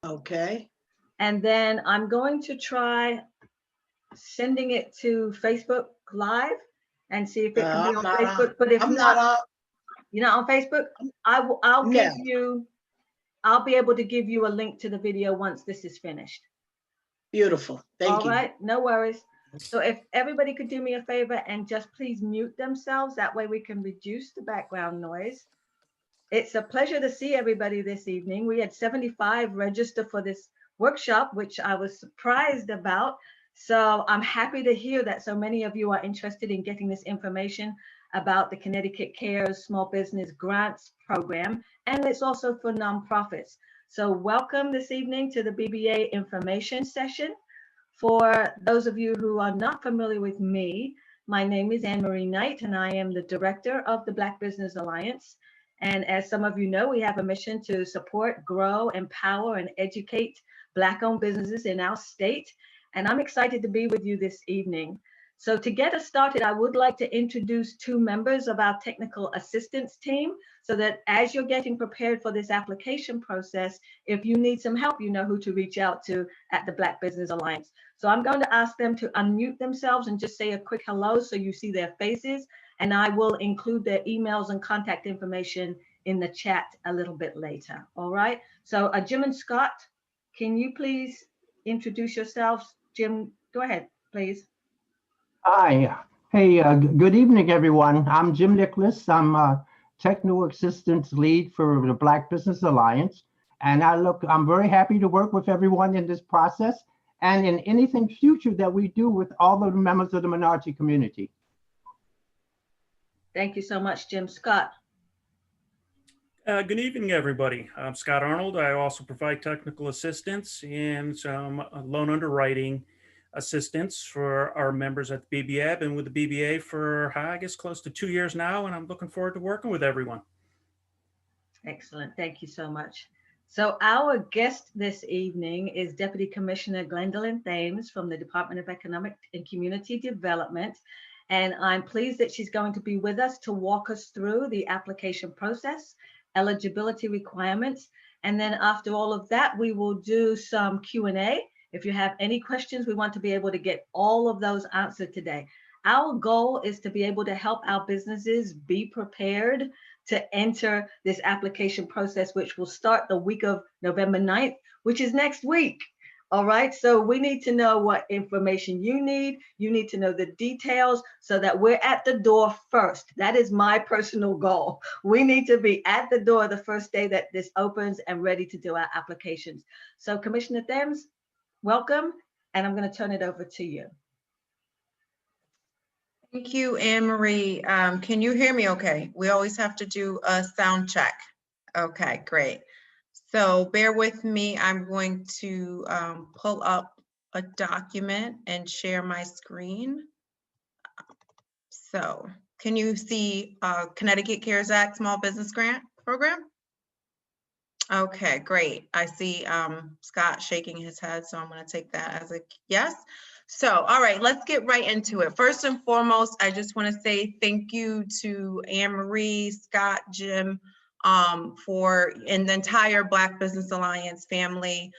Okay. And then I'm going to try sending it to Facebook Live and see if it can be on Facebook. But if not, you're not on Facebook, I'll No. give you, I'll be able to give you a link to the video once this is finished. Beautiful. Thank All you. right, no worries. So if everybody could do me a favor and just please mute themselves, that way we can reduce the background noise. It's a pleasure to see everybody this evening. We had 75 register for this workshop, which I was surprised about. So I'm happy to hear that so many of you are interested in getting this information about the Connecticut CARES Small Business Grants Program, and it's also for nonprofits. So welcome this evening to the BBA information session. For those of you who are not familiar with me, my name is Anne Marie Knight, and I am the director of the Black Business Alliance. And as some of you know, we have a mission to support, grow, empower, and educate Black-owned businesses in our state. And I'm excited to be with you this evening. So to get us started, I would like to introduce two members of our technical assistance team so that as you're getting prepared for this application process, if you need some help, you know who to reach out to at the Black Business Alliance. So I'm going to ask them to unmute themselves and just say a quick hello so you see their faces. And I will include their emails and contact information in the chat a little bit later. All right. So Jim and Scott, can you please introduce yourselves? Jim, go ahead, please. Hi. Hey, good evening, everyone. I'm Jim Nicholas. I'm Technical Assistance Lead for the Black Business Alliance. And I'm very happy to work with everyone in this process and in anything future that we do with all of the members of the minority community. Thank you so much, Jim. Scott. Good evening, everybody. I'm Scott Arnold. I also provide technical assistance and some loan underwriting assistance for our members at the BBA. I've been with the BBA for, I guess, close to 2 years now, and I'm looking forward to working with everyone. Excellent. Thank you so much. So our guest this evening is Deputy Commissioner Gwendolyn Thames from the Department of Economic and Community Development. And I'm pleased that she's going to be with us to walk us through the application process, eligibility requirements. And then after all of that, we will do some Q&A. If you have any questions, we want to be able to get all of those answered today. Our goal is to be able to help our businesses be prepared to enter this application process, which will start the week of November 9th, which is next week. All right, so we need to know what information you need. You need to know the details so that we're at the door first. That is my personal goal. We need to be at the door the first day that this opens and ready to do our applications. So Commissioner Thames, welcome, and I'm going to turn it over to you. Thank you, Anne Marie. Can you hear me okay? We always have to do a sound check. Okay, great. So bear with me. I'm going to pull up a document and share my screen. So can you see Connecticut CARES Act Small Business Grant Program? Okay, great. I see Scott shaking his head, so I'm going to take that as a yes. So, all right, let's get right into it. First and foremost, I just want to say thank you to Anne Marie, Scott, Jim, and the entire Black Business Alliance family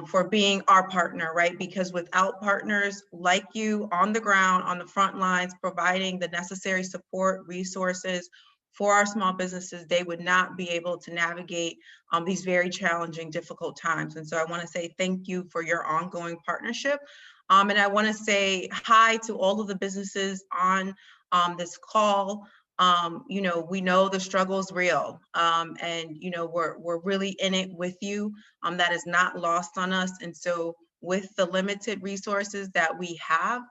for being our partner, right? Because without partners like you on the ground, on the front lines, providing the necessary support, resources for our small businesses, they would not be able to navigate these very challenging, difficult times. And so I want to say thank you for your ongoing partnership. And I want to say hi to all of the businesses on this call. You know, we know the struggle is real, and you know we're really in it with you. That is not lost on us. And so with the limited resources that we have,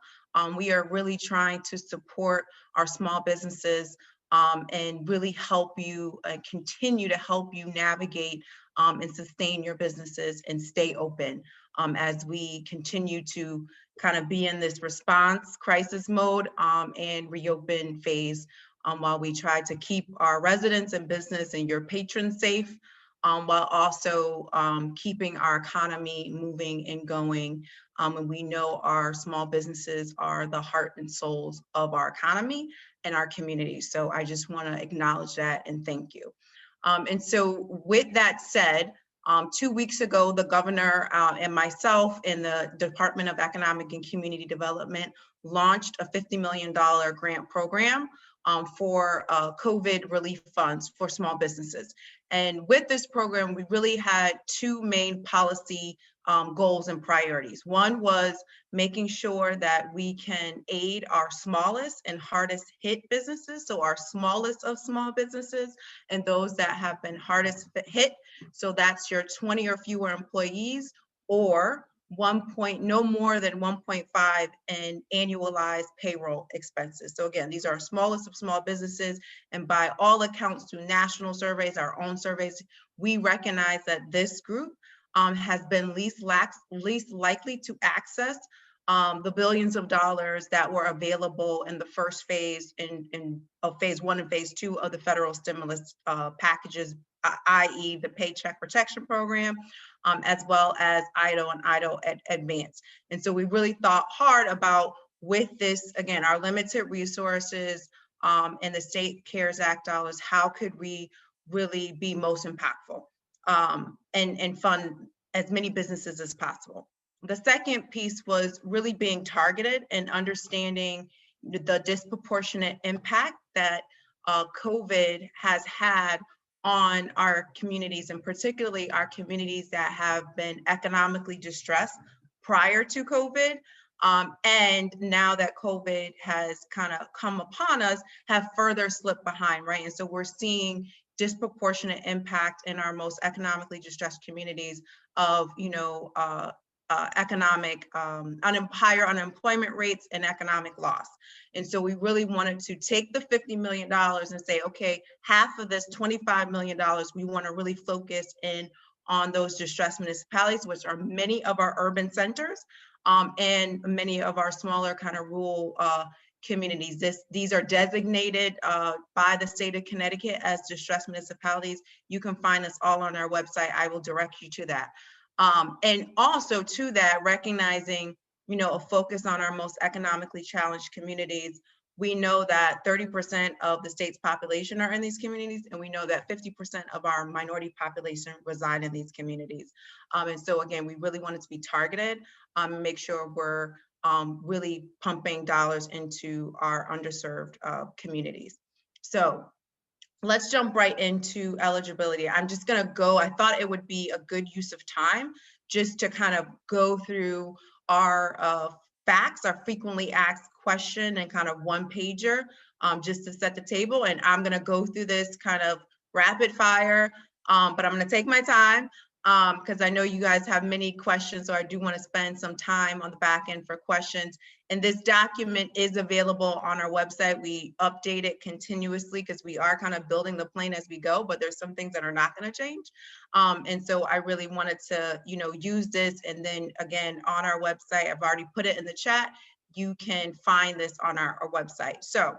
we are really trying to support our small businesses and really help you continue to help you navigate and sustain your businesses and stay open as we continue to kind of be in this response crisis mode and reopen phase while we try to keep our residents and business and your patrons safe, while also keeping our economy moving and going. And we know our small businesses are the heart and souls of our economy and our community. So I just want to acknowledge that and thank you. And so with that said, 2 weeks ago, the governor and myself in the Department of Economic and Community Development launched a $50 million grant program for COVID relief funds for small businesses. And with this program, we really had two main policy goals and priorities. One was making sure that we can aid our smallest and hardest hit businesses, so our smallest of small businesses and those that have been hardest hit. So that's your 20 or fewer employees, or no more than 1.5 in annualized payroll expenses. So again, these are smallest of small businesses, and by all accounts, through national surveys, our own surveys, we recognize that this group has been least likely to access the billions of dollars that were available in the first phase of phase 1 and phase 2 of the federal stimulus packages, i.e. the Paycheck Protection Program, as well as EIDL and EIDL Advance. And so we really thought hard about, with this, again, our limited resources and the State CARES Act dollars, how could we really be most impactful and fund as many businesses as possible. The second piece was really being targeted and understanding the disproportionate impact that COVID has had on our communities, and particularly our communities that have been economically distressed prior to COVID. And now that COVID has kind of come upon us, have further slipped behind, right? And so we're seeing disproportionate impact in our most economically distressed communities of, economic, higher unemployment rates and economic loss. And so we really wanted to take the $50 million and say, okay, half of this $25 million, we want to really focus in on those distressed municipalities, which are many of our urban centers and many of our smaller kind of rural communities. These are designated by the state of Connecticut as distressed municipalities. You can find us all on our website. I will direct you to that. And also to that, recognizing, a focus on our most economically challenged communities. We know that 30% of the state's population are in these communities, and we know that 50% of our minority population reside in these communities. And so again, we really wanted to be targeted and make sure we're really pumping dollars into our underserved communities. So let's jump right into eligibility. I'm just gonna go, I thought it would be a good use of time just to kind of go through our facts, our frequently asked question and kind of one pager just to set the table. And I'm gonna go through this kind of rapid fire, but I'm gonna take my time because I know you guys have many questions, so I do want to spend some time on the back end for questions. And this document is available on our website. We update it continuously because we are kind of building the plane as we go, but there's some things that are not going to change. And so I really wanted to, use this. And then again, on our website, I've already put it in the chat. You can find this on our website. So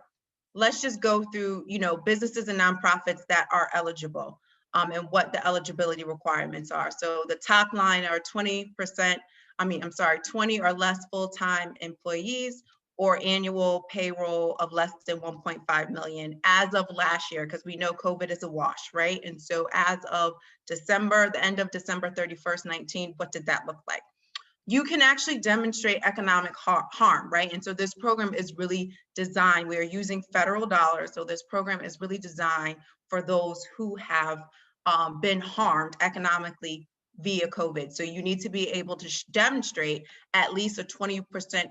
let's just go through, businesses and nonprofits that are eligible. And what the eligibility requirements are. So the top line are 20 or less full-time employees or annual payroll of less than 1.5 million as of last year, because we know COVID is a wash, right? And so as of the end of December 31st, 19, what did that look like? You can actually demonstrate economic harm, right? And so this program is really designed, we are using federal dollars. So this program is really designed for those who have been harmed economically via COVID. So you need to be able to demonstrate at least a 20%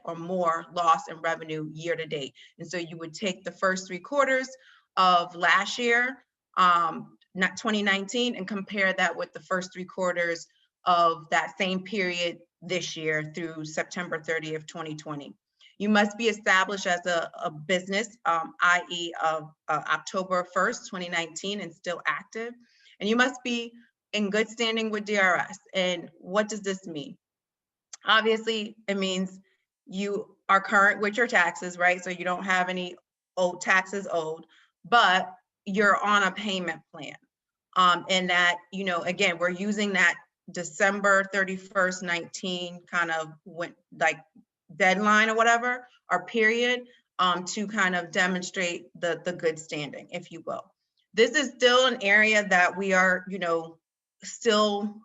or more loss in revenue year to date. And so you would take the first 3 quarters of last year, 2019, and compare that with the first 3 quarters of that same period this year through September 30th, 2020. You must be established as a business, i.e. of October 1st, 2019, and still active. And you must be in good standing with DRS. And what does this mean? Obviously, it means you are current with your taxes, right? So you don't have any old taxes owed, but you're on a payment plan. And that, again, we're using that December 31st, 19 kind of deadline or whatever, or period, to kind of demonstrate the good standing, if you will. This is still an area that we are, still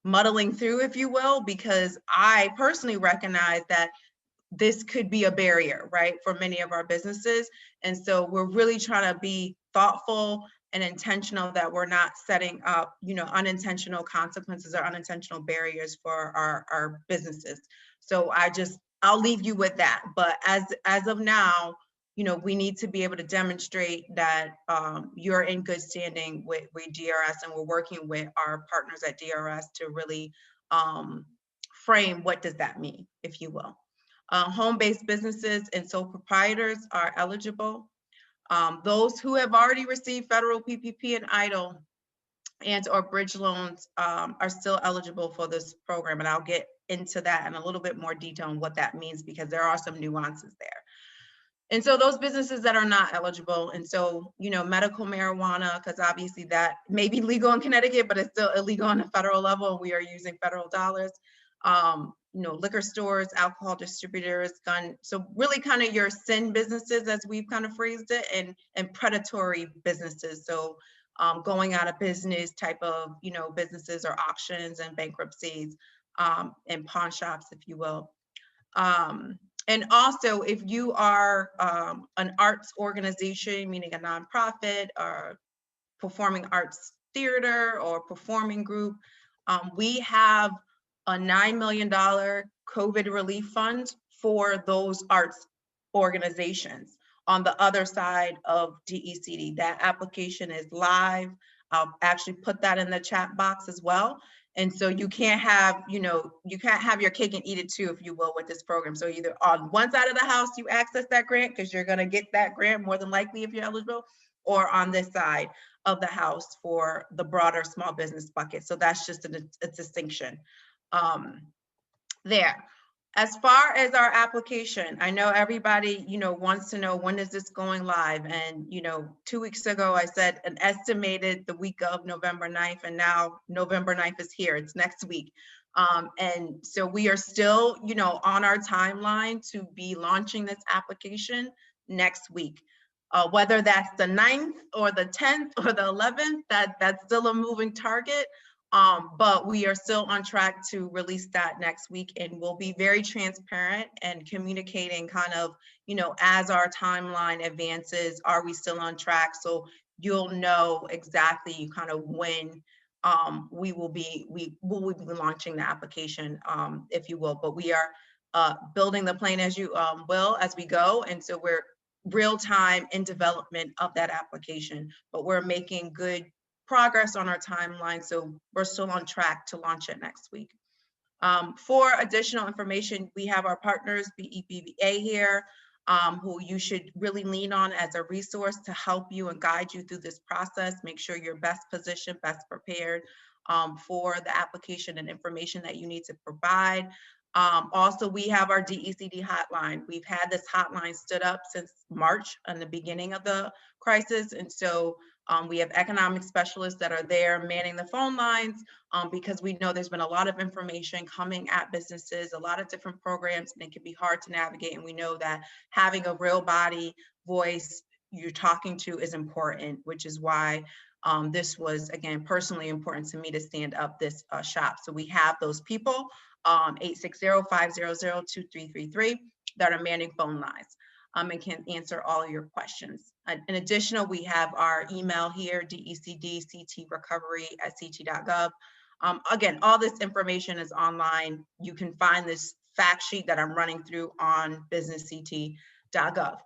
muddling through, if you will, because I personally recognize that this could be a barrier, right, for many of our businesses. And so we're really trying to be thoughtful and intentional that we're not setting up, you know, unintentional consequences or unintentional barriers for our businesses. So I'll leave you with that. But as of now, you know, we need to be able to demonstrate that you're in good standing with DRS, and we're working with our partners at DRS to really frame what does that mean, if you will. Home-based businesses and sole proprietors are eligible. Those who have already received federal PPP and EIDL and or bridge loans are still eligible for this program. And I'll get into that in a little bit more detail on what that means, because there are some nuances there. And so those businesses that are not eligible, and so, you know, medical marijuana, because obviously that may be legal in Connecticut, but it's still illegal on the federal level, and we are using federal dollars. You know, liquor stores, alcohol distributors, gun, so really kind of your sin businesses, as we've kind of phrased it, and predatory businesses. So going out of business type of, you know, businesses or auctions and bankruptcies and pawn shops, if you will. And also, if you are an arts organization, meaning a nonprofit or performing arts theater or performing group, we have a $9 million COVID relief fund for those arts organizations on the other side of DECD. That application is live. I'll actually put that in the chat box as well. And so you can't have, you know, you can't have your cake and eat it too, if you will, with this program. So either on one side of the house, you access that grant because you're going to get that grant more than likely if you're eligible, or on this side of the house for the broader small business bucket. So that's just a distinction there. As far as our application, I know everybody, you know, wants to know, when is this going live? And, you know, 2 weeks ago, I said an estimated the week of November 9th, and now November 9th is here. It's next week. And so we are still, you know, on our timeline to be launching this application next week. Whether that's the 9th or the 10th or the 11th, that's still a moving target. But we are still on track to release that next week, and we'll be very transparent and communicating kind of, you know, as our timeline advances, are we still on track? So you'll know exactly kind of when we will be launching the application, if you will. But we are building the plane as you will as we go. And so we're real time in development of that application, but we're making good progress on our timeline, so we're still on track to launch it next week. For additional information, we have our partners, BBA here, who you should really lean on as a resource to help you and guide you through this process. Make sure you're best positioned, best prepared for the application and information that you need to provide. Also, we have our DECD hotline. We've had this hotline stood up since March and the beginning of the crisis, and so we have economic specialists that are there manning the phone lines because we know there's been a lot of information coming at businesses, a lot of different programs, and it can be hard to navigate. And we know that having a real body voice you're talking to is important, which is why this was, again, personally important to me to stand up this shop. So we have those people, 860-500-2333, that are manning phone lines. And can answer all your questions. In addition, we have our email here, decdctrecovery@ct.gov. Again, all this information is online. You can find this fact sheet that I'm running through on businessct.gov.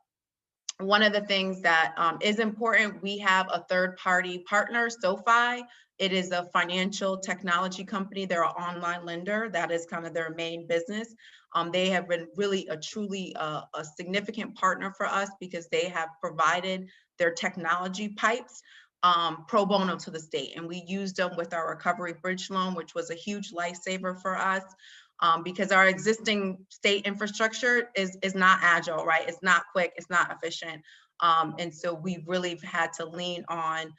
One of the things that is important, we have a third-party partner, SoFi. It is a financial technology company. They're an online lender. That is kind of their main business. They have been really a significant partner for us because they have provided their technology pipes pro bono to the state. And we used them with our recovery bridge loan, which was a huge lifesaver for us because our existing state infrastructure is not agile, right? It's not quick, it's not efficient. And so we really had to lean on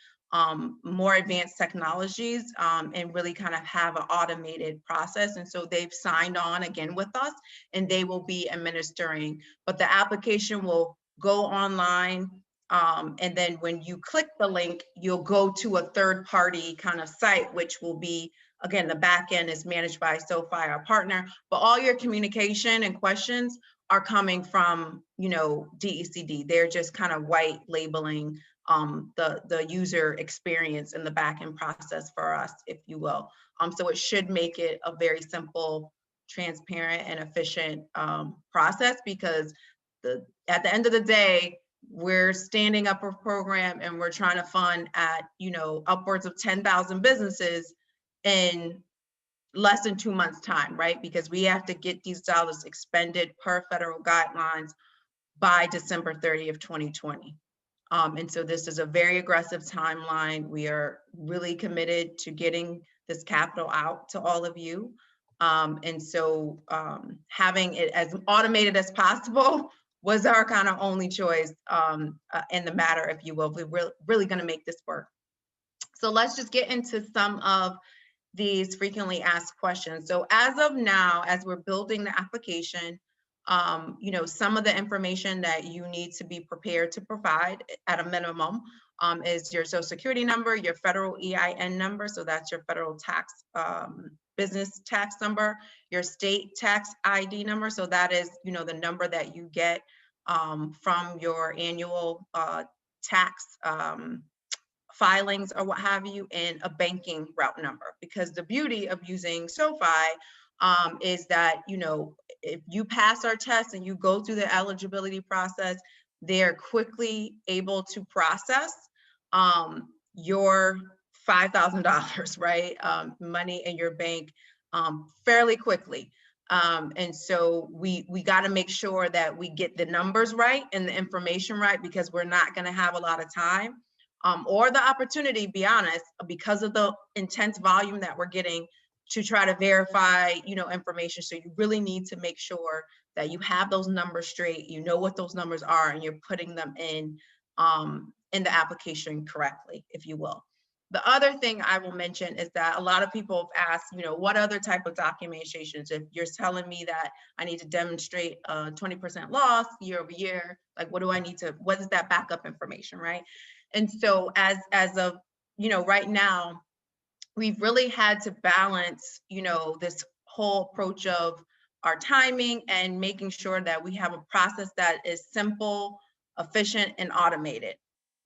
more advanced technologies and really kind of have an automated process. And so they've signed on again with us, and they will be administering, but the application will go online And then when you click the link, you'll go to a third-party kind of site, which will be, again, the back end is managed by SoFi, our partner, but all your communication and questions are coming from, you know, DECD. They're just kind of white labeling the user experience in the back end process for us, if you will. So it should make it a very simple, transparent, and efficient process, because at the end of the day, we're standing up a program and we're trying to fund at, you know, upwards of 10,000 businesses in less than 2 months' time, right? Because we have to get these dollars expended per federal guidelines by December 30th, 2020. And so this is a very aggressive timeline. We are really committed to getting this capital out to all of you. And so having it as automated as possible was our kind of only choice in the matter, if you will. We're really going to make this work. So let's just get into some of these frequently asked questions. So as of now, as we're building the application, you know, some of the information that you need to be prepared to provide at a minimum is your social security number, your federal EIN number. So that's your federal tax, business tax number, your state tax ID number. So that is, you know, the number that you get from your annual tax filings or what have you, and a banking route number. Because the beauty of using SoFi is that, you know, if you pass our test and you go through the eligibility process, they're quickly able to process your $5,000, right? Money in your bank fairly quickly. And so we got to make sure that we get the numbers right and the information right, because we're not going to have a lot of time or the opportunity, be honest, because of the intense volume that we're getting, to try to verify, you know, information. So you really need to make sure that you have those numbers straight, you know what those numbers are, and you're putting them in the application correctly, if you will. The other thing I will mention is that a lot of people have asked, you know, what other type of documentations? If you're telling me that I need to demonstrate a 20% loss year over year, like what do I need to, what is that backup information, right? And so as of, you know, right now, we've really had to balance, you know, this whole approach of our timing and making sure that we have a process that is simple, efficient, and automated,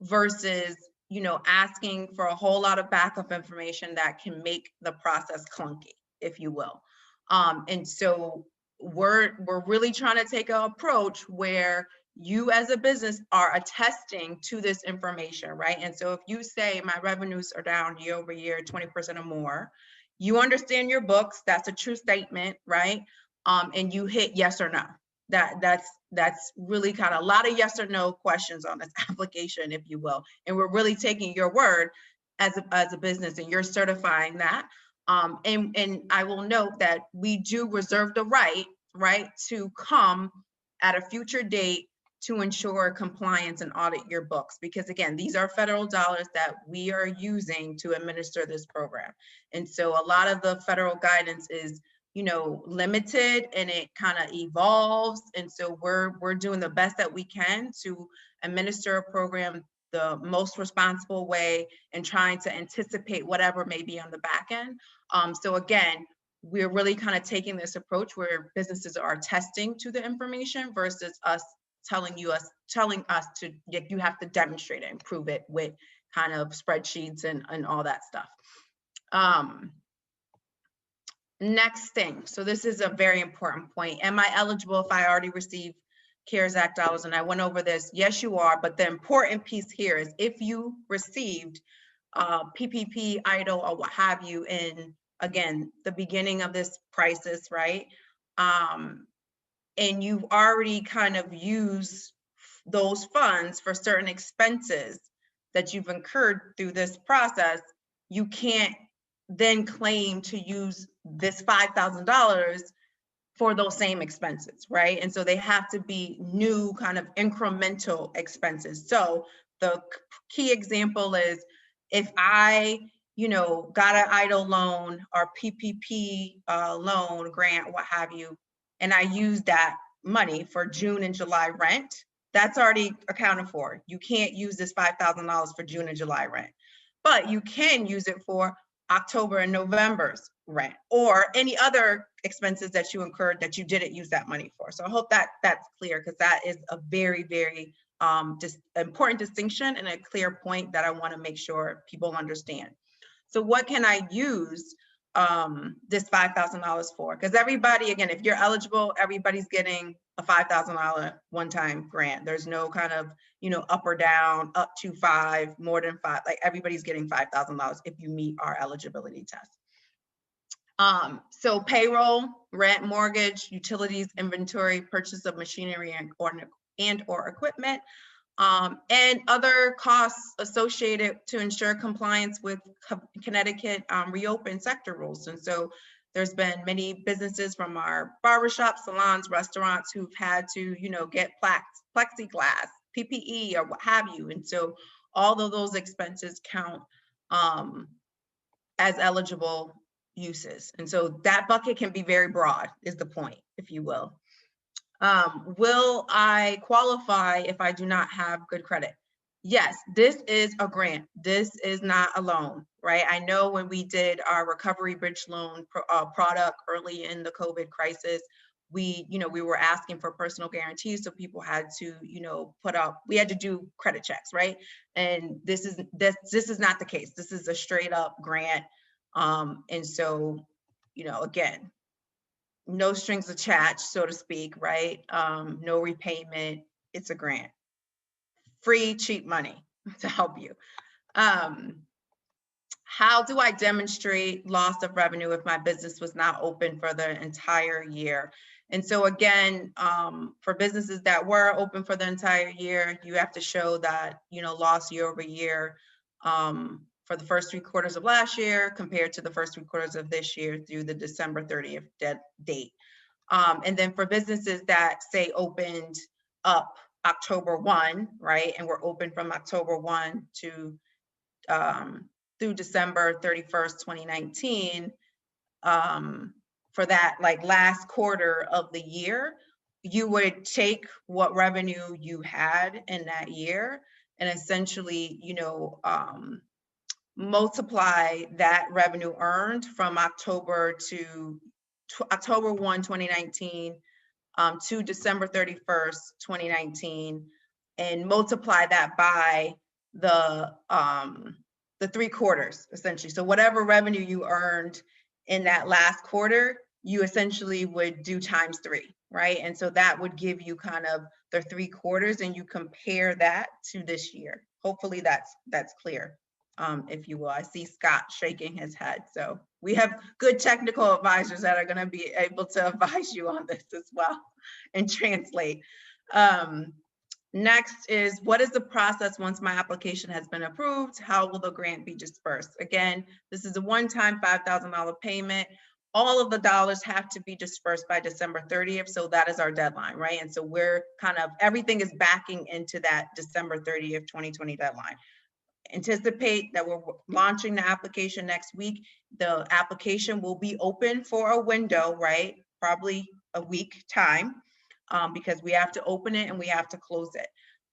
versus, you know, asking for a whole lot of backup information that can make the process clunky, if you will. And so we're really trying to take an approach where you as a business are attesting to this information, right? And so if you say my revenues are down year over year, 20% or more, you understand your books, that's a true statement, right? And you hit yes or no. That's really kind of a lot of yes or no questions on this application, if you will. And we're really taking your word as a business, and you're certifying that. And I will note that we do reserve the right to come at a future date to ensure compliance and audit your books. Because again, these are federal dollars that we are using to administer this program. And so a lot of the federal guidance is, you know, limited, and it kind of evolves. And so we're doing the best that we can to administer a program the most responsible way, and trying to anticipate whatever may be on the back end. So again, we're really kind of taking this approach where businesses are testing to the information versus us telling us to, you have to demonstrate it and prove it with kind of spreadsheets and all that stuff. Next thing, so this is a very important point. Am I eligible if I already received CARES Act dollars? And I went over this. Yes, you are. But the important piece here is if you received PPP, EIDL, or what have you in, again, the beginning of this crisis, right? And you've already kind of used those funds for certain expenses that you've incurred through this process, you can't then claim to use this $5,000 for those same expenses, right? And so they have to be new kind of incremental expenses. So the key example is if I, you know, got an EIDL loan or PPP loan, grant, what have you, and I used that money for June and July rent, that's already accounted for. You can't use this $5,000 for June and July rent, but you can use it for October and November's rent or any other expenses that you incurred that you didn't use that money for. So I hope that that's clear, because that is a very, very important distinction and a clear point that I want to make sure people understand. So what can I use this $5,000 for? Because everybody, again, if you're eligible, everybody's getting a $5,000 one-time grant. There's no kind of, you know, up or down, up to 5, more than 5. Like, everybody's getting $5,000 if you meet our eligibility test. So payroll, rent, mortgage, utilities, inventory, purchase of machinery and or equipment, and other costs associated to ensure compliance with Connecticut reopened sector rules. And so there's been many businesses from our barbershops, salons, restaurants who've had to, you know, get plexiglass, PPE, or what have you. And so all of those expenses count as eligible uses. And so that bucket can be very broad, is the point, if you will. Will I qualify if I do not have good credit? Yes, this is a grant. This is not a loan, right? I know when we did our recovery bridge loan product early in the COVID crisis, we were asking for personal guarantees, so people had to, you know, we had to do credit checks, right? And this is not the case. This is a straight up grant. And so, you know, again, no strings attached, so to speak, right? No repayment, it's a grant. Free, cheap money to help you. How do I demonstrate loss of revenue if my business was not open for the entire year? And so again, for businesses that were open for the entire year, you have to show that, you know, loss year over year for the first 3 quarters of last year compared to the first 3 quarters of this year through the December 30th date. And then for businesses that say opened up October 1, right? And we're open from October 1 to through December 31st, 2019, for that like last quarter of the year, you would take what revenue you had in that year and essentially, you know, multiply that revenue earned from October 1, 2019 to December 31st, 2019, and multiply that by the 3 quarters, essentially. So whatever revenue you earned in that last quarter, you essentially would do times 3, right? And so that would give you kind of the 3 quarters, and you compare that to this year. Hopefully that's clear, if you will. I see Scott shaking his head. So we have good technical advisors that are going to be able to advise you on this as well and translate. Next is, what is the process once my application has been approved? How will the grant be dispersed? Again, this is a one-time $5,000 payment. All of the dollars have to be dispersed by December 30th. So that is our deadline, right? And so we're kind of, everything is backing into that December 30th, 2020 deadline. Anticipate that we're launching the application next week. The application will be open for a window, right? Probably a week time, because we have to open it and we have to close it.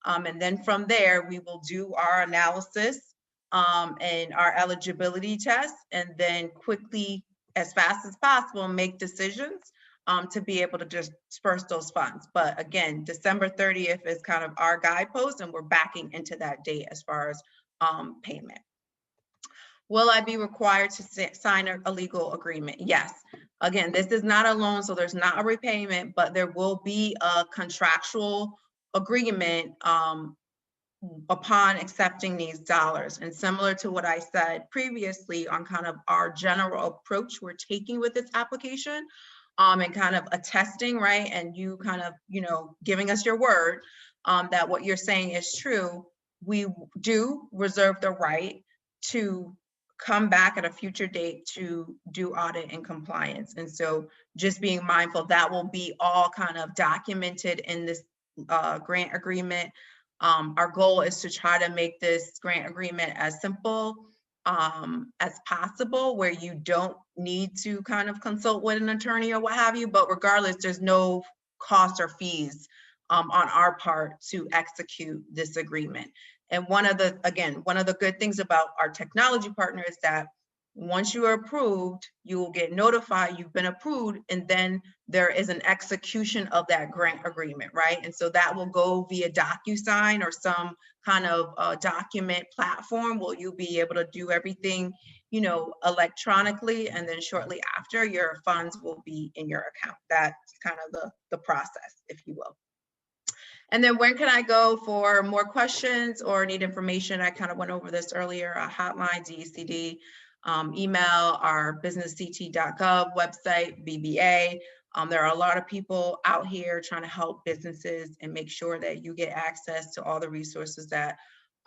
And then from there, we will do our analysis and our eligibility test, and then quickly, as fast as possible, make decisions to be able to just disperse those funds. But again, December 30th is kind of our guidepost, and we're backing into that date as far as payment. Will I be required to sign a legal agreement? Yes. Again, this is not a loan, so there's not a repayment, but there will be a contractual agreement upon accepting these dollars. And similar to what I said previously on kind of our general approach we're taking with this application, and kind of attesting, right? And you kind of, you know, giving us your word that what you're saying is true. We do reserve the right to come back at a future date to do audit and compliance. And so just being mindful, that will be all kind of documented in this grant agreement. Our goal is to try to make this grant agreement as simple as possible, where you don't need to kind of consult with an attorney or what have you, but regardless, there's no cost or fees on our part to execute this agreement. And one of the good things about our technology partner is that once you are approved, you will get notified you've been approved, and then there is an execution of that grant agreement, right? And so that will go via DocuSign or some kind of document platform where you'll be able to do everything, you know, electronically, and then shortly after, your funds will be in your account. That's kind of the process, if you will. And then where can I go for more questions or need information? I kind of went over this earlier, a hotline, DECD, email, our businessct.gov website, BBA. There are a lot of people out here trying to help businesses and make sure that you get access to all the resources that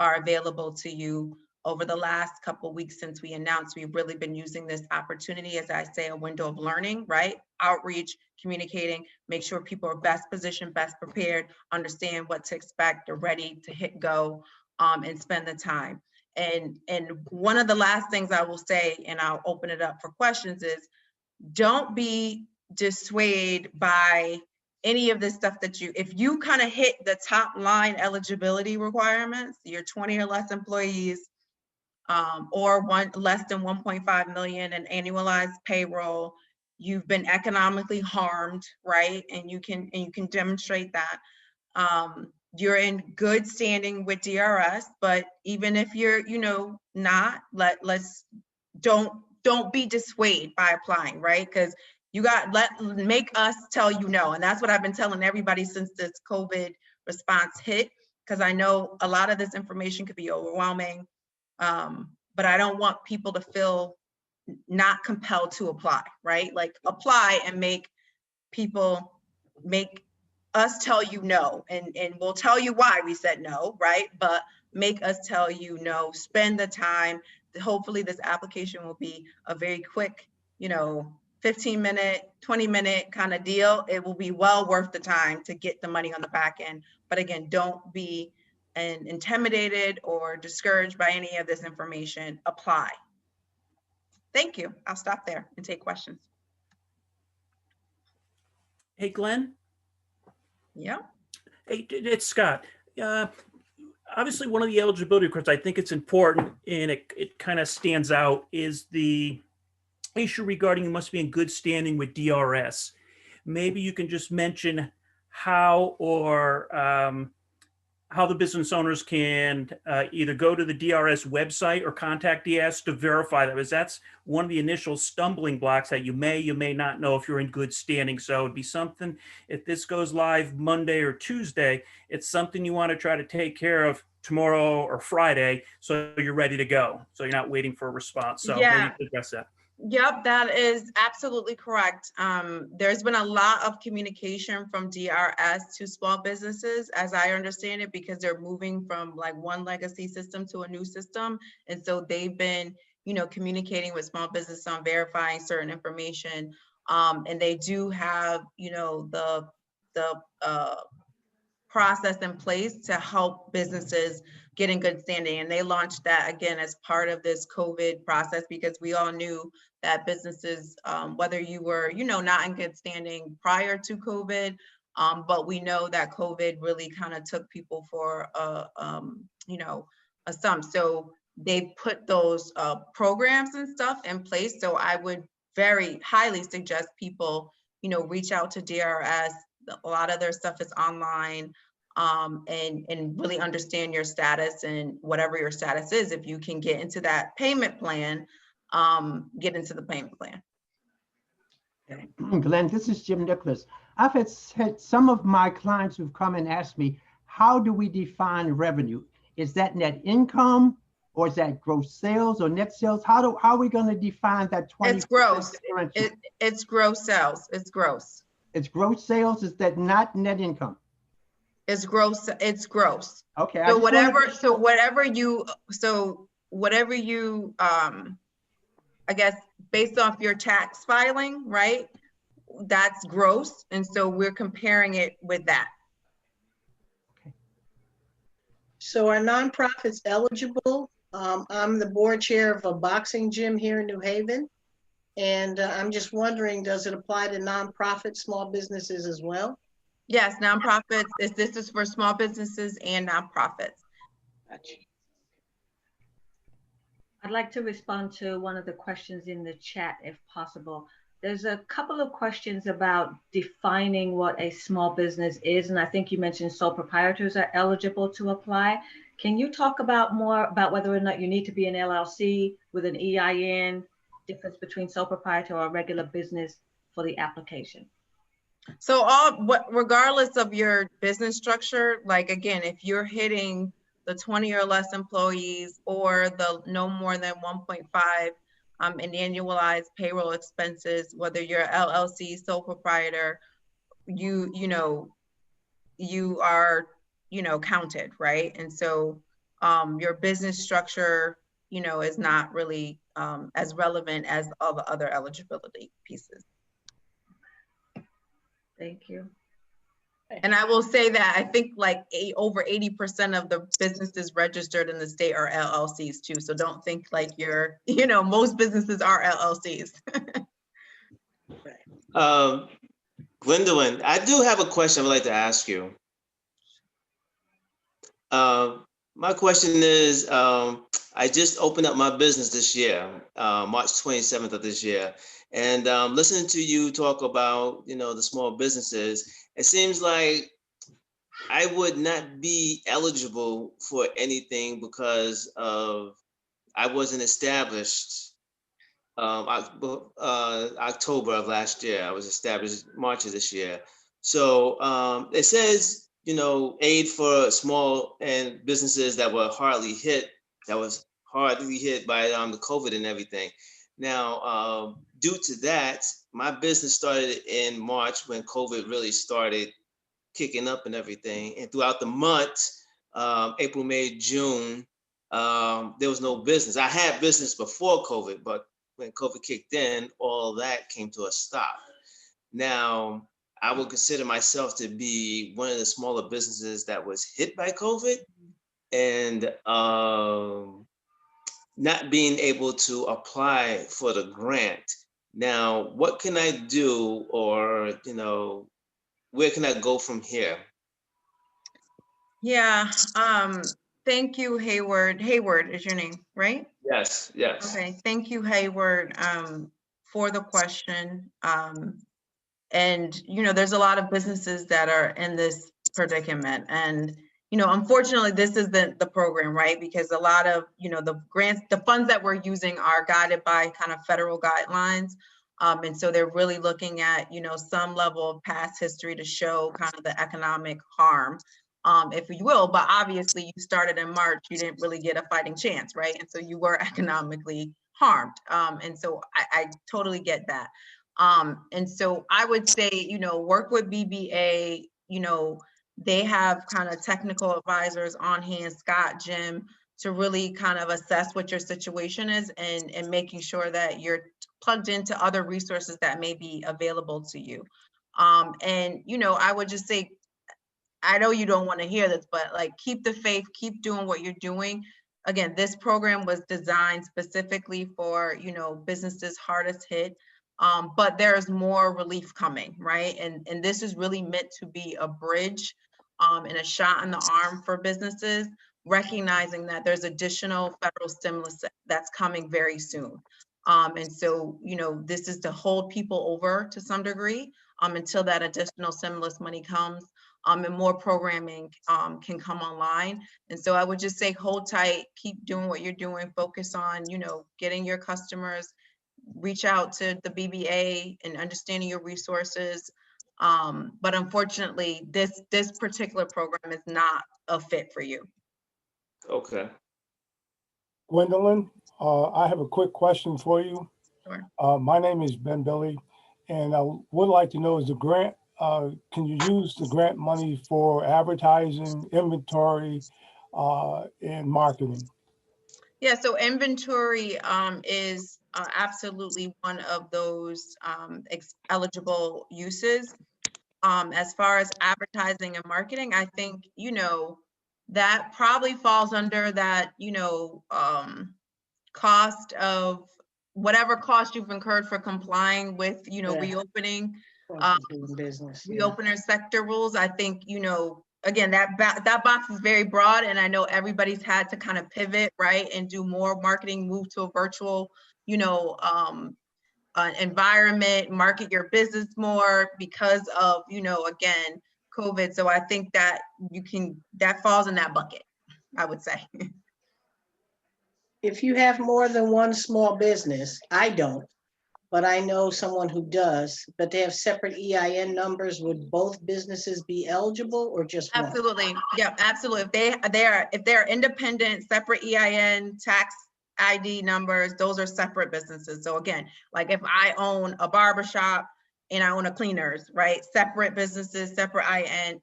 are available to you. Over the last couple of weeks since we announced, we've really been using this opportunity, as I say, a window of learning, right? Outreach, communicating, make sure people are best positioned, best prepared, understand what to expect, are ready to hit go, and spend the time. And one of the last things I will say, and I'll open it up for questions, is don't be dissuaded by any of this stuff that if you kind of hit the top line eligibility requirements, your 20 or less employees, or less than 1.5 million in annualized payroll, you've been economically harmed, right? And you can demonstrate that. You're in good standing with DRS, but even if you're, you know, not, don't be dissuaded by applying, right? Because make us tell you no. And that's what I've been telling everybody since this COVID response hit, because I know a lot of this information could be overwhelming. But I don't want people to feel not compelled to apply, right? Like apply and make us tell you no, and we'll tell you why we said no, right? But make us tell you no, spend the time. Hopefully this application will be a very quick, you know, 15-minute, 20-minute kind of deal. It will be well worth the time to get the money on the back end. But again, don't be intimidated or discouraged by any of this information. Apply. Thank you. I'll stop there and take questions. Hey, Glenn. Yeah. Hey, it's Scott. Obviously, one of the eligibility requirements, I think it's important, and it kind of stands out, is the issue regarding you must be in good standing with DRS. Maybe you can just mention how the business owners can either go to the DRS website or contact DRS to verify that, because that's one of the initial stumbling blocks that you may not know if you're in good standing. So it'd be something, if this goes live Monday or Tuesday, it's something you want to try to take care of tomorrow or Friday, so you're ready to go. So you're not waiting for a response. So Yeah. maybe you could address that. Yep, that is absolutely correct. There's been a lot of communication from DRS to small businesses, as I understand it, because they're moving from like one legacy system to a new system. And so they've been, you know, communicating with small business on verifying certain information. And they do have, you know, the process in place to help businesses get in good standing. And they launched that again as part of this COVID process, because we all knew that businesses, whether you were, you know, not in good standing prior to COVID, but we know that COVID really kind of took people for you know, a sum. So they put those programs and stuff in place. So I would very highly suggest people, you know, reach out to DRS. A lot of their stuff is online, and really understand your status, and whatever your status is, if you can get into that payment plan, get into the payment plan. Glenn, this is Jim Nicholas. I've had some of my clients who've come and asked me, how do we define revenue? Is that net income, or is that gross sales or net sales? How are we going to define that 20%? It's gross. It's gross sales. It's gross. It's gross sales. Is that not net income? It's gross. It's gross. Okay. So whatever you, I guess, based off your tax filing, right? That's gross. And so we're comparing it with that. So are nonprofits eligible? I'm the board chair of a boxing gym here in New Haven. And I'm just wondering, does it apply to nonprofit small businesses as well? Yes, nonprofits. This is for small businesses and nonprofits. Gotcha. I'd like to respond to one of the questions in the chat if possible. There's a couple of questions about defining what a small business is, and I think you mentioned sole proprietors are eligible to apply. Can you talk about more about whether or not you need to be an LLC with an EIN, difference between sole proprietor or a regular business for the application? So regardless of your business structure, like again, if you're hitting the 20 or less employees or the no more than 1.5 in annualized payroll expenses, whether you're LLC, sole proprietor, you are, counted, right? And so your business structure, is not really as relevant as all the other eligibility pieces. Thank you. And I will say that I think like over 80% of the businesses registered in the state are LLCs too. So don't think like you're, most businesses are LLCs. Gwendolyn, I do have a question I'd like to ask you. My question is, I just opened up my business this year, March 27th of this year. And listening to you talk about, the small businesses, it seems like I would not be eligible for anything because of I wasn't established October of last year. I was established March of this year. So it says, aid for small and businesses that were hardly hit by the COVID and everything. Now, due to that, my business started in March when COVID really started kicking up and everything. And throughout the month, April, May, June, there was no business. I had business before COVID, but when COVID kicked in, all that came to a stop. Now, I would consider myself to be one of the smaller businesses that was hit by COVID, and not being able to apply for the grant. Now, what can I do, or, where can I go from here? Yeah, thank you, Hayward. Hayward is your name, right? Yes. Okay, thank you, Hayward, for the question. And, there's a lot of businesses that are in this predicament. And, unfortunately, this is the program, right? Because a lot of, the grants, the funds that we're using are guided by kind of federal guidelines. And so they're really looking at, some level of past history to show kind of the economic harm, if you will. But obviously, you started in March, you didn't really get a fighting chance, right? And so you were economically harmed. And so I totally get that. And so I would say, work with BBA, they have kind of technical advisors on hand, Scott, Jim, to really kind of assess what your situation is and making sure that you're plugged into other resources that may be available to you. And, I would just say, I know you don't want to hear this, but like, keep the faith, keep doing what you're doing. Again, this program was designed specifically for, businesses hardest hit. But there's more relief coming, right? And this is really meant to be a bridge and a shot in the arm for businesses, recognizing that there's additional federal stimulus that's coming very soon. And so, this is to hold people over to some degree until that additional stimulus money comes and more programming can come online. And so I would just say, hold tight, keep doing what you're doing, focus on, getting your customers, reach out to the BBA and understanding your resources. But unfortunately, this particular program is not a fit for you. Okay. Gwendolyn, I have a quick question for you. Sure. My name is Ben Billy, and I would like to know, is the grant, can you use the grant money for advertising, inventory, and marketing? Yeah, so inventory is absolutely one of those eligible uses. As far as advertising and marketing, I think, that probably falls under that, cost of whatever cost you've incurred for complying with, Yeah. reopening. Cost of doing business. Yeah. reopener sector rules. I think, again, that box is very broad, and I know everybody's had to kind of pivot, right, and do more marketing, move to a virtual, environment, market your business more because of, again, COVID. So I think that that falls in that bucket, I would say. If you have more than one small business, I don't, but I know someone who does, but they have separate EIN numbers, would both businesses be eligible or just one? Absolutely. Yeah, absolutely. If they're independent, separate EIN, tax ID numbers, those are separate businesses. So again, like if I own a barber shop and I own a cleaners, right? Separate businesses, separate EIN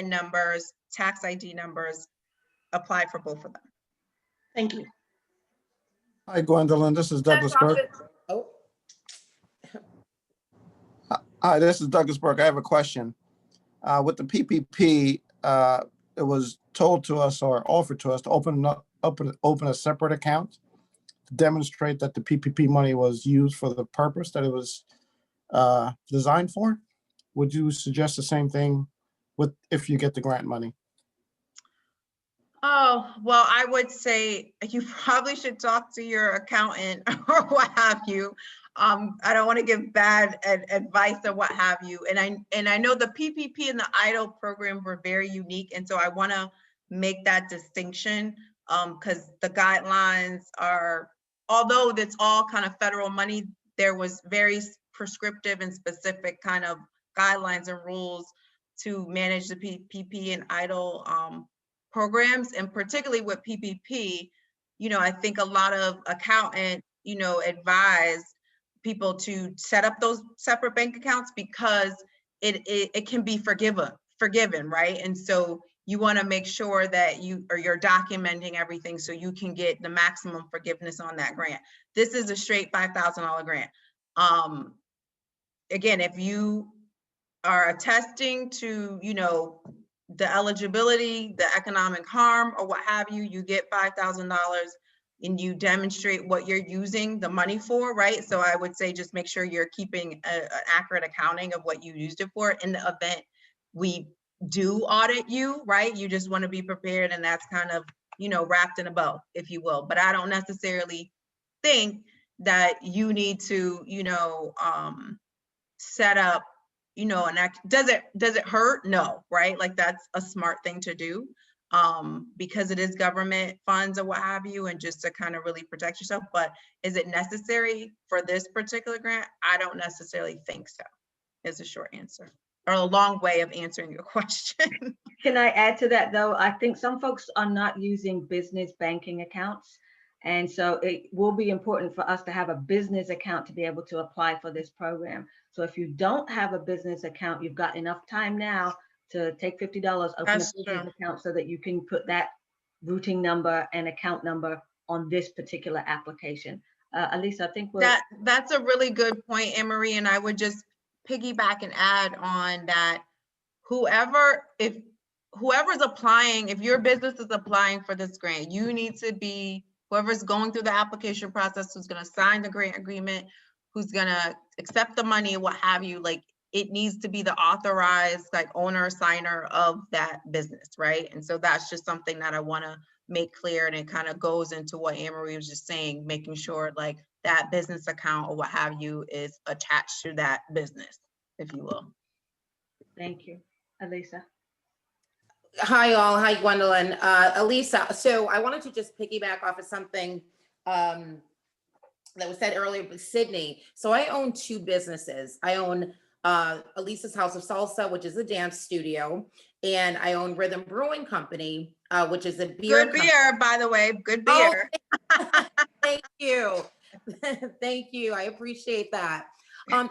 numbers, tax ID numbers apply for both of them. Thank you. Hi, Gwendolyn. This is Douglas Burke. Oh, Hi, this is Douglas Burke. I have a question. With the PPP, it was told to us or offered to us to open a separate account to demonstrate that the PPP money was used for the purpose that it was designed for. Would you suggest the same thing if you get the grant money? Oh, well, I would say you probably should talk to your accountant or what have you. I don't want to give bad advice or what have you. And I know the PPP and the EIDL program were very unique. And so I want to make that distinction because the guidelines are, although it's all kind of federal money, there was very prescriptive and specific kind of guidelines and rules to manage the PPP and EIDL programs. And particularly with PPP, I think a lot of accountants, advise people to set up those separate bank accounts because it can be forgiven, right? And so you want to make sure that you're documenting everything so you can get the maximum forgiveness on that grant. This is a straight $5,000 grant. Again, if you are attesting to, the eligibility, the economic harm, or what have you, you get $5,000 and you demonstrate what you're using the money for, right? So I would say just make sure you're keeping an accurate accounting of what you used it for. In the event we do audit you, right? You just want to be prepared, and that's kind of, wrapped in a bow, if you will. But I don't necessarily think that you need to, set up, does it hurt? No, right? Like that's a smart thing to do because it is government funds or what have you, and just to kind of really protect yourself. But is it necessary for this particular grant? I don't necessarily think so, is a short answer, or a long way of answering your question. Can I add to that though? I think some folks are not using business banking accounts. And so it will be important for us to have a business account to be able to apply for this program. So if you don't have a business account, you've got enough time now to take $50, open That's a business true. account so that you can put that routing number and account number on this particular application. Elisa, I think that's a really good point, Anne-Marie, and I would just piggyback and add on that whoever's applying, if your business is applying for this grant, you need to be whoever's going through the application process, who's going to sign the grant agreement, who's going to accept the money, what have you, like it needs to be the authorized like owner or signer of that business, right? And so that's just something that I want to make clear, and it kind of goes into what Anne-Marie was just saying, making sure like that business account or what have you is attached to that business, if you will. Thank you. Elisa. hi all. Hi, Gwendolyn. Elisa, so I wanted to just piggyback off of something that was said earlier with Sydney. So I own two businesses. I own Elisa's House of Salsa, which is a dance studio, and I own Rhythm Brewing Company, which is a beer. Good beer, by the way. Good beer. Oh, thank you. Thank you. I appreciate that.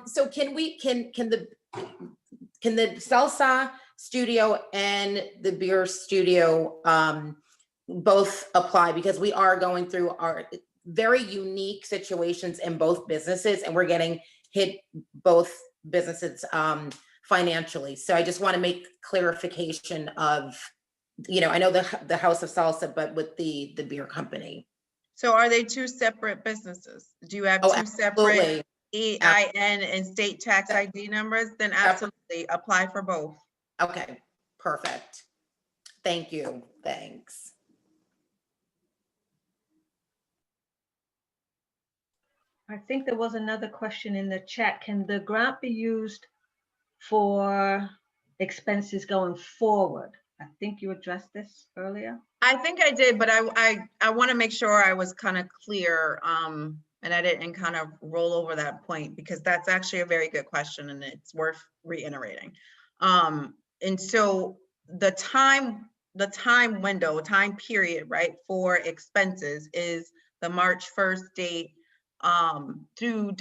So can the salsa studio and the beer studio both apply, because we are going through our very unique situations in both businesses, and we're getting hit both businesses financially. So I just want to make clarification of, I know the House of Salsa, but with the beer company. So are they two separate businesses? Do you have Oh, two absolutely. separate EIN and state tax ID numbers, then absolutely apply for both. Okay, perfect. Thank you. Thanks. I think there was another question in the chat. Can the grant be used for expenses going forward? I think you addressed this earlier. I think I did, but I want to make sure I was kind of clear, and I didn't kind of roll over that point, because that's actually a very good question and it's worth reiterating. And so the time window, time period, right, for expenses is the March 1st date through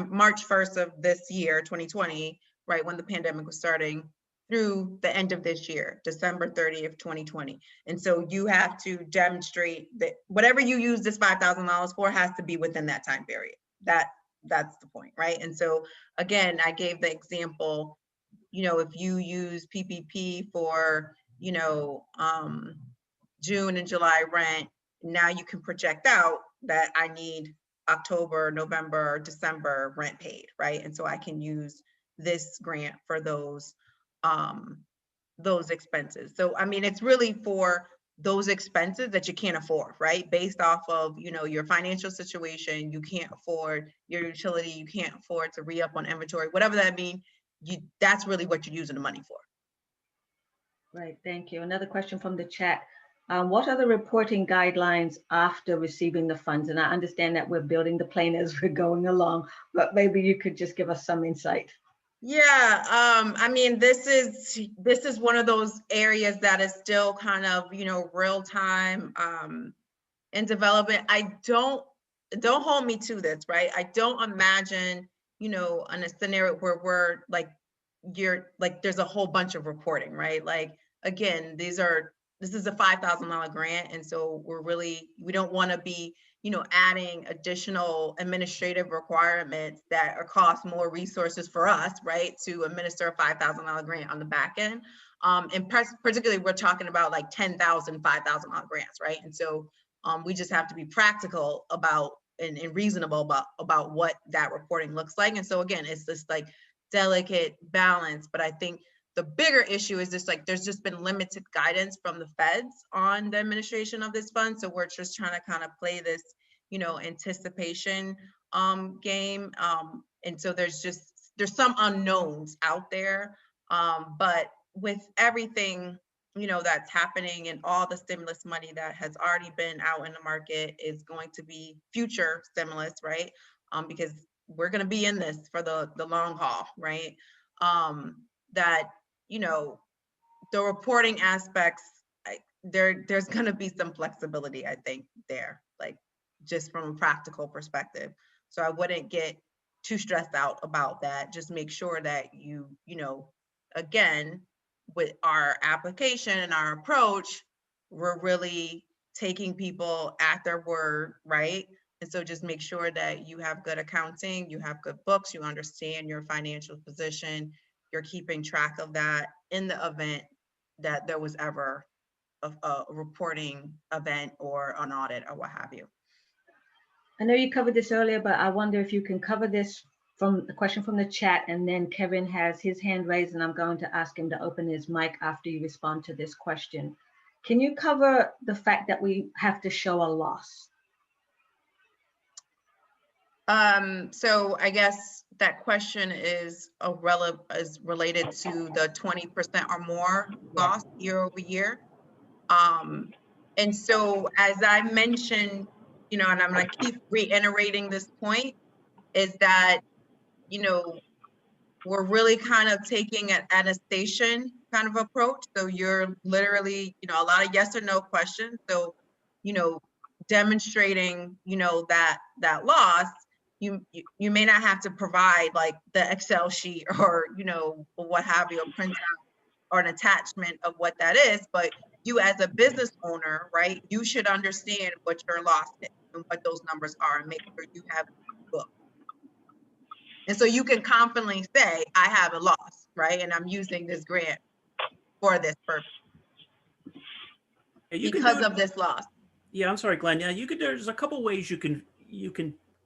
March 1st of this year, 2020, right, when the pandemic was starting, through the end of this year, December 30th, 2020. And so you have to demonstrate that whatever you use this $5,000 for has to be within that time period. That's the point, right? And so again, I gave the example, you know, if you use PPP for, you know, June and July rent, now you can project out that I need October, November, December rent paid, right? And so I can use this grant for those expenses. So, I mean, it's really for those expenses that you can't afford, right? Based off of, you know, your financial situation, you can't afford your utility, you can't afford to re-up on inventory, whatever that means, that's really what you're using the money for. Right, thank you. Another question from the chat. What are the reporting guidelines after receiving the funds? And I understand that we're building the plane as we're going along, but maybe you could just give us some insight. Yeah, I mean, this is one of those areas that is still kind of, you know, real time in development. Don't hold me to this, right? I don't imagine, you know, in a scenario where we're like, there's a whole bunch of reporting, right? Like, again, this is a $5,000 grant. And so we don't want to be, you know, adding additional administrative requirements that cost more resources for us, right, to administer a $5,000 grant on the back end. And particularly, we're talking about like $10,000, $5,000 grants, right? And so we just have to be practical about and reasonable about what that reporting looks like. And so again, it's this like delicate balance, but I think the bigger issue is just like there's just been limited guidance from the feds on the administration of this fund. So we're just trying to kind of play this, you know, anticipation game. And so there's some unknowns out there. But with everything, you know, that's happening and all the stimulus money that has already been out in the market is going to be future stimulus, right? Because we're going to be in this for the long haul, right? That, you know, the reporting aspects, there's going to be some flexibility, I think, there, like just from a practical perspective. So I wouldn't get too stressed out about that. Just make sure that you know, again, with our application and our approach, we're really taking people at their word, right? And so just make sure that you have good accounting, you have good books, you understand your financial position, you're keeping track of that in the event that there was ever a reporting event or an audit or what have you. I know you covered this earlier, but I wonder if you can cover this from the question from the chat, and then Kevin has his hand raised and I'm going to ask him to open his mic after you respond to this question. Can you cover the fact that we have to show a loss? So I guess that question is related to the 20% or more loss year over year. And so as I mentioned, you know, and I'm going to keep reiterating this point, is that, you know, we're really kind of taking an attestation kind of approach. So you're literally, you know, a lot of yes or no questions. So, you know, demonstrating, you know, that loss, you may not have to provide like the Excel sheet or, you know, what have you, a printout or an attachment of what that is, but you as a business owner, right, you should understand what your loss is and what those numbers are and make sure you have a book. And so you can confidently say, I have a loss, right? And I'm using this grant for this purpose because of this loss. Yeah, I'm sorry, Glenn. Yeah, there's a couple ways you can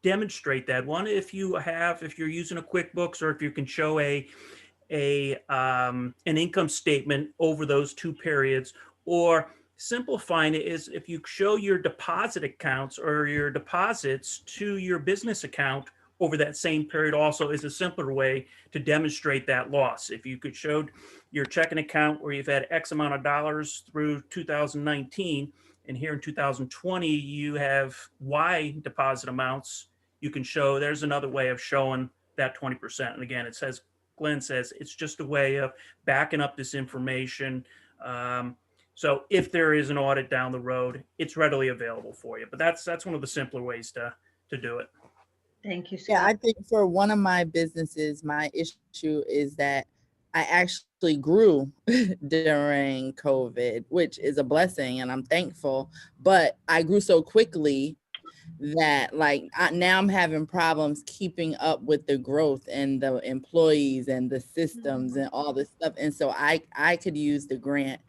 demonstrate that. One, if you're using a QuickBooks, or if you can show an income statement over those 2 periods, or simplifying it is if you show your deposit accounts or your deposits to your business account over that same period, also is a simpler way to demonstrate that loss. If you could show your checking account where you've had X amount of dollars through 2019, and here in 2020 you have Y deposit amounts, you can show, there's another way of showing that 20%. And again, it says, Glenn says, it's just a way of backing up this information. So if there is an audit down the road, it's readily available for you. But that's one of the simpler ways to do it. Thank you, Yeah, I Scott. think for one of my businesses, my issue is that I actually grew during COVID, which is a blessing and I'm thankful, but I grew so quickly that now I'm having problems keeping up with the growth and the employees and the systems and all this stuff. And so I could use the grant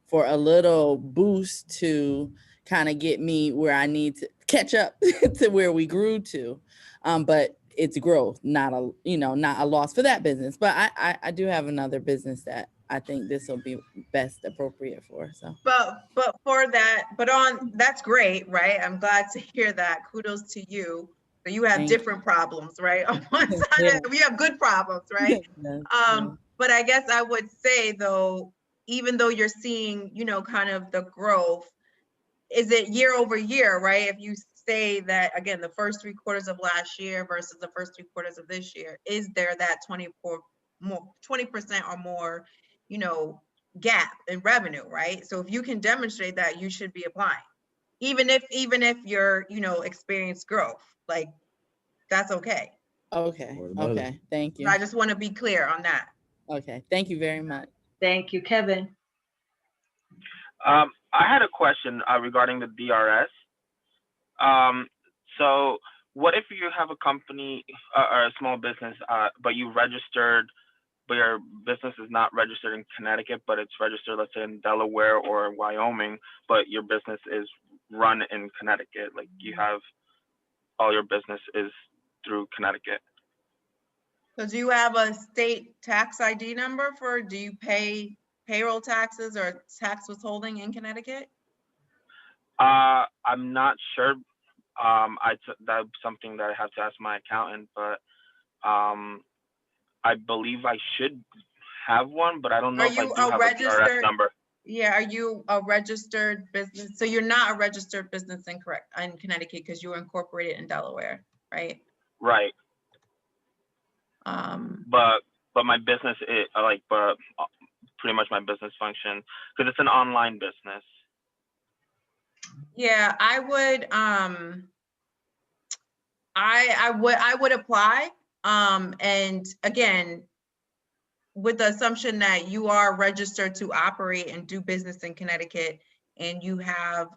for a little boost to kind of get me where I need to catch up to where we grew to. But it's growth, not a loss for that business. But I do have another business that I think this will be best appropriate for. So, but for that, that's great, right? I'm glad to hear that. Kudos to you. So you have Thank different problems, right? On one side, Yeah. we have good problems, right? Yes, But I guess I would say though, even though you're seeing, kind of the growth, is it year over year, right? If you say that, again, the first 3 quarters of last year versus the first 3 quarters of this year, is there that 20% or more, gap in revenue, right? So if you can demonstrate that, you should be applying, even if you're, experience growth, like that's okay. Okay. Thank you. I just want to be clear on that. Okay. Thank you very much. Thank you, Kevin. I had a question regarding the DRS. So what if you have a company or a small business, but you registered, but your business is not registered in Connecticut, but it's registered, let's say, in Delaware or Wyoming, but your business is run in Connecticut, like you have all your business is through Connecticut. So do you have a state tax ID number do you pay payroll taxes or tax withholding in Connecticut? I'm not sure. That's something that I have to ask my accountant, but I believe I should have one, but I don't know if I do have a DRS number. Yeah, are you a registered business? So you're not a registered business in Connecticut because you were incorporated in Delaware, right? Right. But my business is but pretty much my business function, because it's an online business. Yeah, I would I would apply. And again, with the assumption that you are registered to operate and do business in Connecticut, and you have,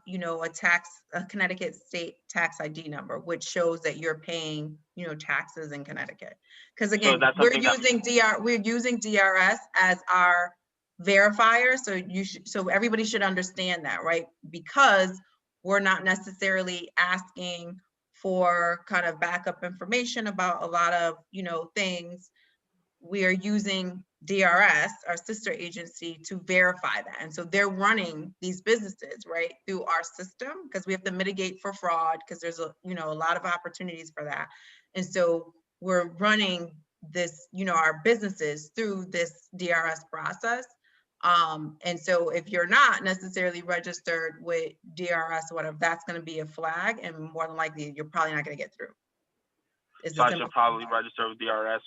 a Connecticut state tax ID number, which shows that you're paying, taxes in Connecticut. Because again, we're using DRS as our verifier. So everybody should understand that, right? Because we're not necessarily asking for kind of backup information about a lot of, things. We are using DRS, our sister agency, to verify that. And so they're running these businesses, right, through our system, because we have to mitigate for fraud, because there's a lot of opportunities for that. And so we're running this, our businesses through this DRS process. And so if you're not necessarily registered with DRS or whatever, that's going to be a flag, and more than likely you're probably not going to get through. So I should probably register with DRS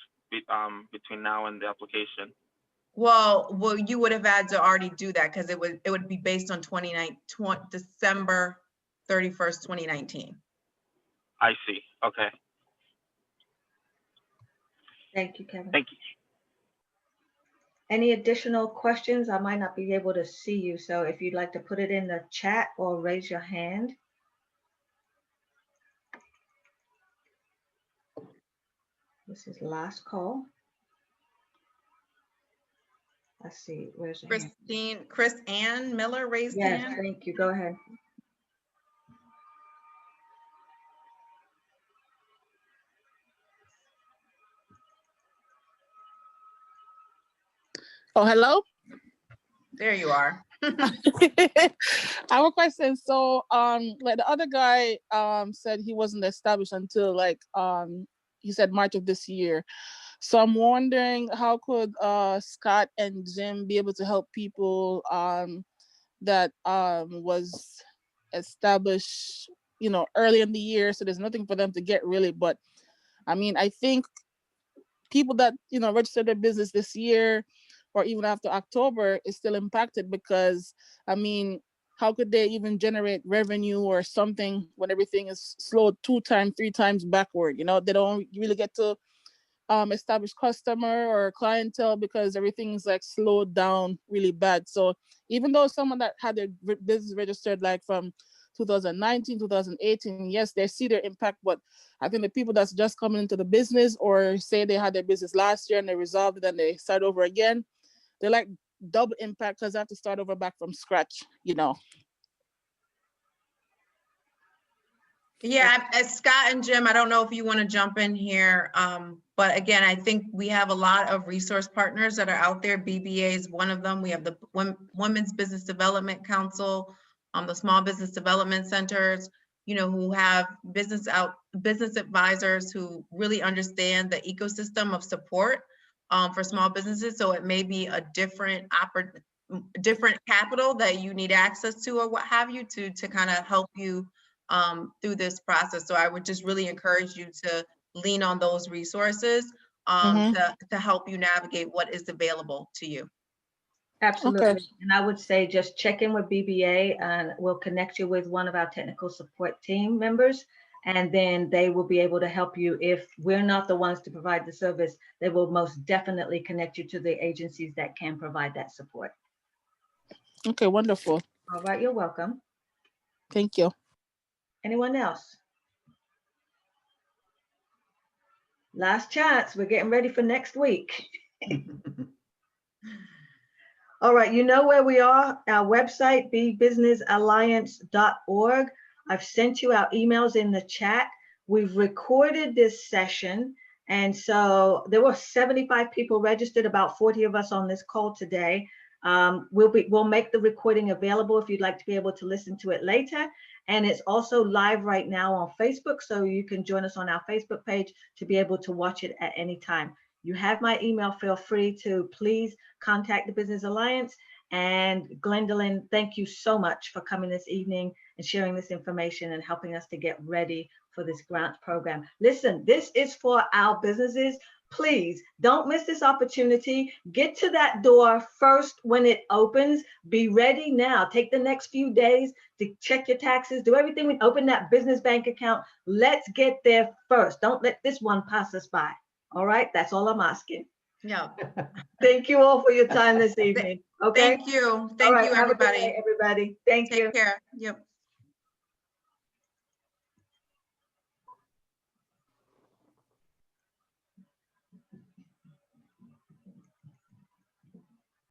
between now and the application. Well, you would have had to already do that, because it would be based on December 31st, 2019. I see. Okay. Thank you, Kevin. Thank you. Any additional questions? I might not be able to see you, so if you'd like to put it in the chat or raise your hand. This is last call. Let's see, where's your hand? Chris Ann Miller raised hand. Yes, thank you. Go ahead. Oh, hello. There you are. I have a question. So, like the other guy, said he wasn't established until like, he said March of this year. So I'm wondering how could Scott and Jim be able to help people that was established, early in the year. So there's nothing for them to get really. But I mean, I think people that registered their business this year or even after October is still impacted because I mean, how could they even generate revenue or something when everything is slowed 2 times, 3 times backward? They don't really get to establish customer or clientele because everything's like slowed down really bad. So even though someone that had their business registered like from 2019, 2018, yes, they see their impact, but I think the people that's just coming into the business or say they had their business last year and they resolved it and they start over again, they're like double impact because they have to start over back from scratch. Yeah, Scott and Jim, I don't know if you want to jump in here, but again, I think we have a lot of resource partners that are out there. BBA is one of them. We have the Women's Business Development Council, the Small Business Development Centers, who have business advisors who really understand the ecosystem of support for small businesses. So it may be a different capital that you need access to or what have you to kind of help you through this process. So I would just really encourage you to lean on those resources to help you navigate what is available to you. Absolutely. Okay. And I would say just check in with BBA and we'll connect you with one of our technical support team members. And then they will be able to help you. If we're not the ones to provide the service, they will most definitely connect you to the agencies that can provide that support. Okay, wonderful. All right, you're welcome. Thank you. Anyone else? Last chance. We're getting ready for next week. All right, you know where we are. Our website, bbusinessalliance.org. I've sent you our emails in the chat. We've recorded this session. And so there were 75 people registered, about 40 of us on this call today. We'll make the recording available if you'd like to be able to listen to it later. And it's also live right now on Facebook, so you can join us on our Facebook page to be able to watch it at any time. You have my email. Feel free to please contact the Business Alliance. And Gwendolyn, thank you so much for coming this evening and sharing this information and helping us to get ready for this grant program. Listen, this is for our businesses. Please don't miss this opportunity. Get to that door first when it opens. Be ready now. Take the next few days to check your taxes, do everything, open that business bank account. Let's get there first. Don't let this one pass us by. All right, that's all I'm asking. Yeah. Thank you all for your time this evening. Okay. Thank you. Thank you, Have a good everybody. day, everybody. Thank you. Take care. Yep.